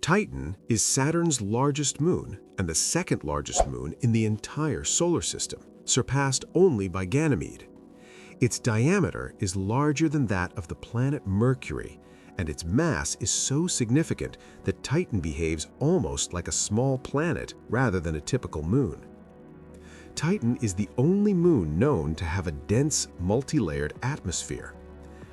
Titan is Saturn's largest moon and the second largest moon in the entire solar system, surpassed only by Ganymede. Its diameter is larger than that of the planet Mercury, and its mass is so significant that Titan behaves almost like a small planet rather than a typical moon. Titan is the only moon known to have a dense, multi-layered atmosphere.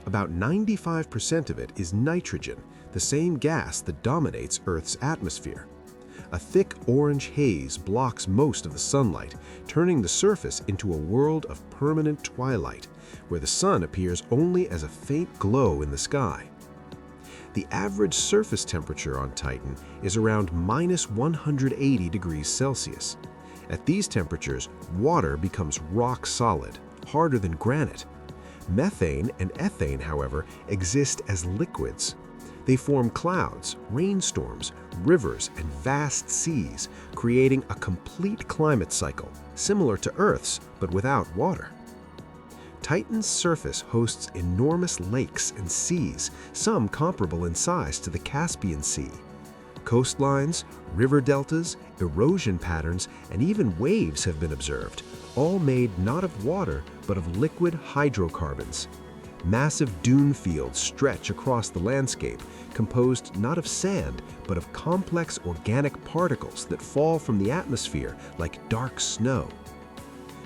About 95% of it is nitrogen, the same gas that dominates Earth's atmosphere. A thick orange haze blocks most of the sunlight, turning the surface into a world of permanent twilight, where the sun appears only as a faint glow in the sky. The average surface temperature on Titan is around -180 degrees Celsius. At these temperatures, water becomes rock solid, harder than granite. Methane and ethane, however, exist as liquids. They form clouds, rainstorms, rivers, and vast seas, creating a complete climate cycle, similar to Earth's, but without water. Titan's surface hosts enormous lakes and seas, some comparable in size to the Caspian Sea. Coastlines, river deltas, erosion patterns, and even waves have been observed, all made not of water, but of liquid hydrocarbons. Massive dune fields stretch across the landscape, composed not of sand, but of complex organic particles that fall from the atmosphere like dark snow.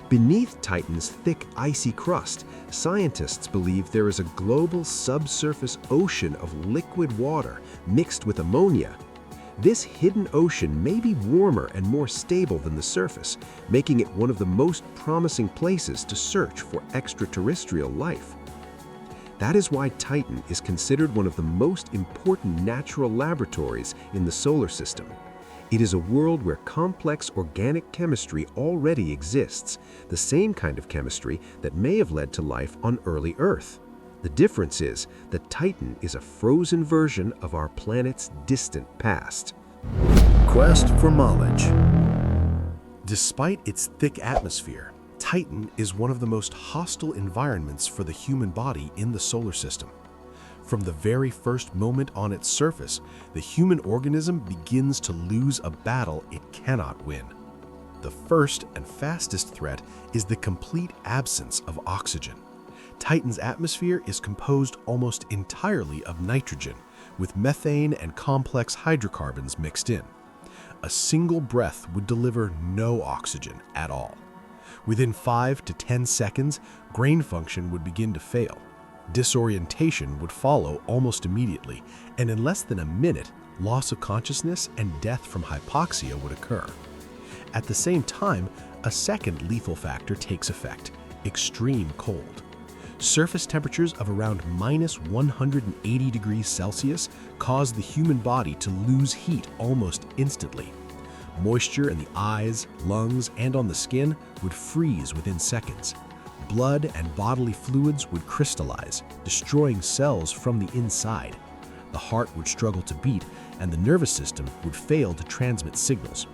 Beneath Titan's thick, icy crust, scientists believe there is a global subsurface ocean of liquid water mixed with ammonia. This hidden ocean may be warmer and more stable than the surface, making it one of the most promising places to search for extraterrestrial life. That is why Titan is considered one of the most important natural laboratories in the solar system. It is a world where complex organic chemistry already exists, the same kind of chemistry that may have led to life on early Earth. The difference is that Titan is a frozen version of our planet's distant past. Quest for knowledge. Despite its thick atmosphere, Titan is one of the most hostile environments for the human body in the solar system. From the very first moment on its surface, the human organism begins to lose a battle it cannot win. The first and fastest threat is the complete absence of oxygen. Titan's atmosphere is composed almost entirely of nitrogen, with methane and complex hydrocarbons mixed in. A single breath would deliver no oxygen at all. Within 5 to 10 seconds, brain function would begin to fail. Disorientation would follow almost immediately, and in less than a minute, loss of consciousness and death from hypoxia would occur. At the same time, a second lethal factor takes effect: extreme cold. Surface temperatures of around -180 degrees Celsius cause the human body to lose heat almost instantly. Moisture in the eyes, lungs, and on the skin would freeze within seconds. Blood and bodily fluids would crystallize, destroying cells from the inside. The heart would struggle to beat, and the nervous system would fail to transmit signals.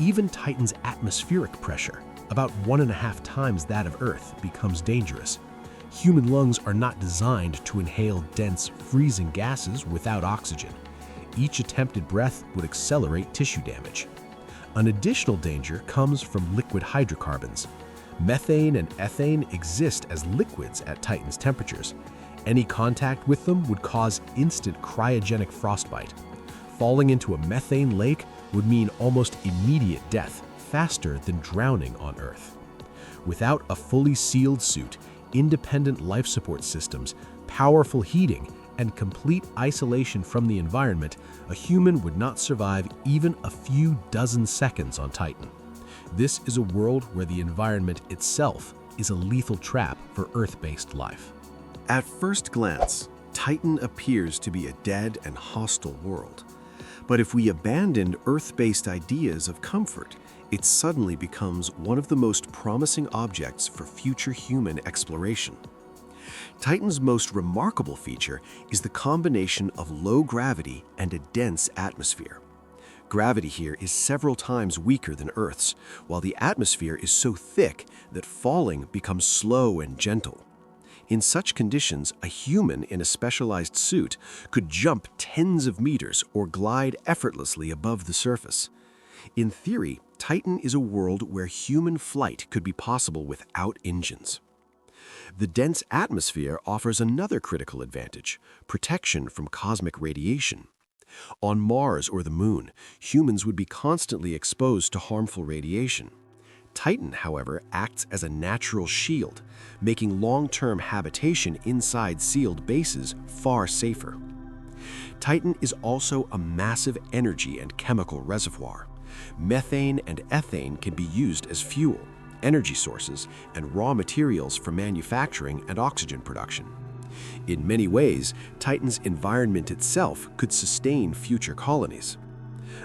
Even Titan's atmospheric pressure, about 1.5 times that of Earth, becomes dangerous. Human lungs are not designed to inhale dense, freezing gases without oxygen. Each attempted breath would accelerate tissue damage. An additional danger comes from liquid hydrocarbons. Methane and ethane exist as liquids at Titan's temperatures. Any contact with them would cause instant cryogenic frostbite. Falling into a methane lake would mean almost immediate death, faster than drowning on Earth. Without a fully sealed suit, independent life support systems, powerful heating, and complete isolation from the environment, a human would not survive even a few dozen seconds on Titan. This is a world where the environment itself is a lethal trap for Earth-based life. At first glance, Titan appears to be a dead and hostile world. But if we abandon Earth-based ideas of comfort, it suddenly becomes one of the most promising objects for future human exploration. Titan's most remarkable feature is the combination of low gravity and a dense atmosphere. Gravity here is several times weaker than Earth's, while the atmosphere is so thick that falling becomes slow and gentle. In such conditions, a human in a specialized suit could jump tens of meters or glide effortlessly above the surface. In theory, Titan is a world where human flight could be possible without engines. The dense atmosphere offers another critical advantage: protection from cosmic radiation. On Mars or the Moon, humans would be constantly exposed to harmful radiation. Titan, however, acts as a natural shield, making long-term habitation inside sealed bases far safer. Titan is also a massive energy and chemical reservoir. Methane and ethane can be used as fuel, energy sources, and raw materials for manufacturing and oxygen production. In many ways, Titan's environment itself could sustain future colonies.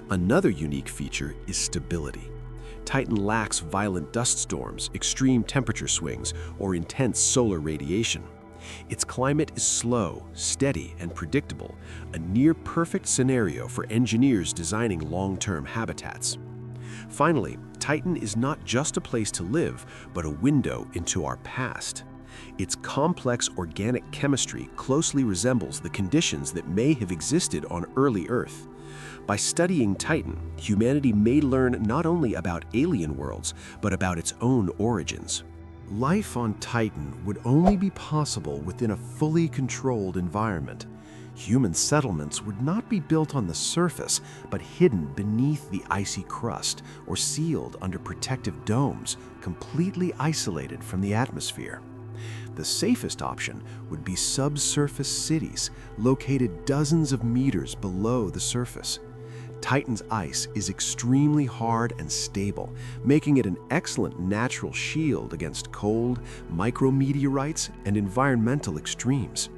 Another unique feature is stability. Titan lacks violent dust storms, extreme temperature swings, or intense solar radiation. Its climate is slow, steady, and predictable, a near-perfect scenario for engineers designing long-term habitats. Finally, Titan is not just a place to live, but a window into our past. Its complex organic chemistry closely resembles the conditions that may have existed on early Earth. By studying Titan, humanity may learn not only about alien worlds, but about its own origins. Life on Titan would only be possible within a fully controlled environment. Human settlements would not be built on the surface, but hidden beneath the icy crust or sealed under protective domes, completely isolated from the atmosphere. The safest option would be subsurface cities, located dozens of meters below the surface. Titan's ice is extremely hard and stable, making it an excellent natural shield against cold, micrometeorites, and environmental extremes.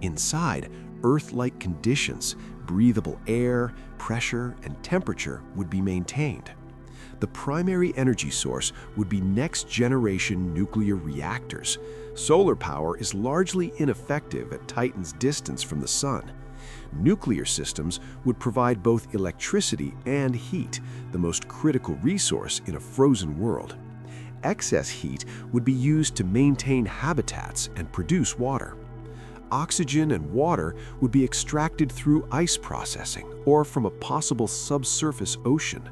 Inside, Earth-like conditions, breathable air, pressure, and temperature would be maintained. The primary energy source would be next-generation nuclear reactors. Solar power is largely ineffective at Titan's distance from the Sun. Nuclear systems would provide both electricity and heat, the most critical resource in a frozen world. Excess heat would be used to maintain habitats and produce water. Oxygen and water would be extracted through ice processing or from a possible subsurface ocean.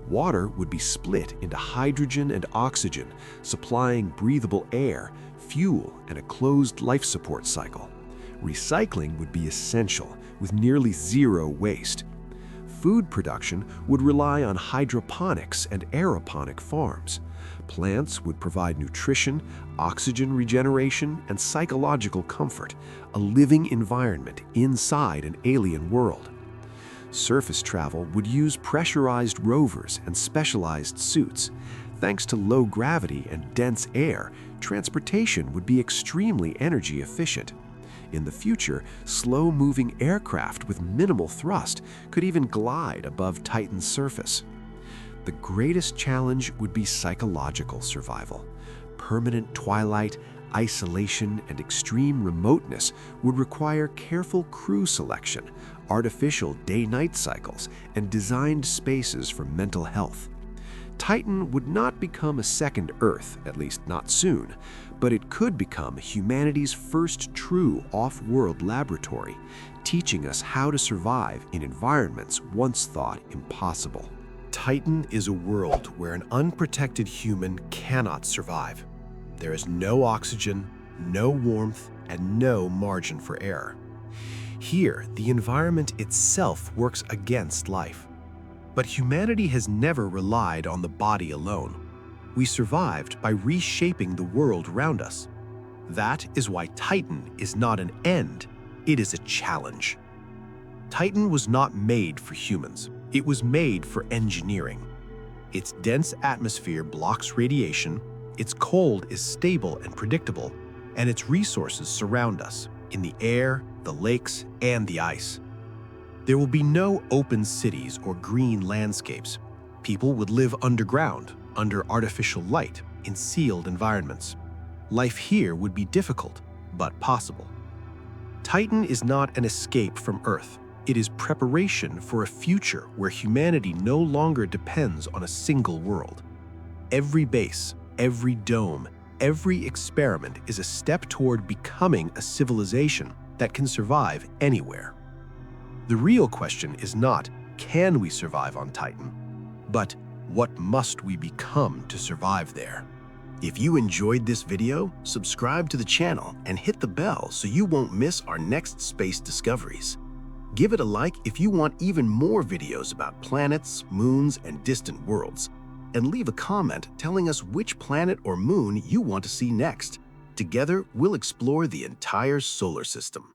Water would be split into hydrogen and oxygen, supplying breathable air, fuel, and a closed life support cycle. Recycling would be essential, with nearly zero waste. Food production would rely on hydroponics and aeroponic farms. Plants would provide nutrition, oxygen regeneration, and psychological comfort, a living environment inside an alien world. Surface travel would use pressurized rovers and specialized suits. Thanks to low gravity and dense air, transportation would be extremely energy efficient. In the future, slow-moving aircraft with minimal thrust could even glide above Titan's surface. The greatest challenge would be psychological survival. Permanent twilight, isolation, and extreme remoteness would require careful crew selection, artificial day-night cycles, and designed spaces for mental health. Titan would not become a second Earth, at least not soon, but it could become humanity's first true off-world laboratory, teaching us how to survive in environments once thought impossible. Titan is a world where an unprotected human cannot survive. There is no oxygen, no warmth, and no margin for error. Here, the environment itself works against life. But humanity has never relied on the body alone. We survived by reshaping the world around us. That is why Titan is not an end, it is a challenge. Titan was not made for humans. It was made for engineering. Its dense atmosphere blocks radiation, its cold is stable and predictable, and its resources surround us in the air, the lakes, and the ice. There will be no open cities or green landscapes. People would live underground, under artificial light, in sealed environments. Life here would be difficult, but possible. Titan is not an escape from Earth. It is preparation for a future where humanity no longer depends on a single world. Every base, every dome, Every experiment is a step toward becoming a civilization that can survive anywhere. The real question is not, can we survive on Titan, but what must we become to survive there? If you enjoyed this video, subscribe to the channel and hit the bell so you won't miss our next space discoveries. Give it a like if you want even more videos about planets, moons, and distant worlds. And leave a comment telling us which planet or moon you want to see next. Together, we'll explore the entire solar system.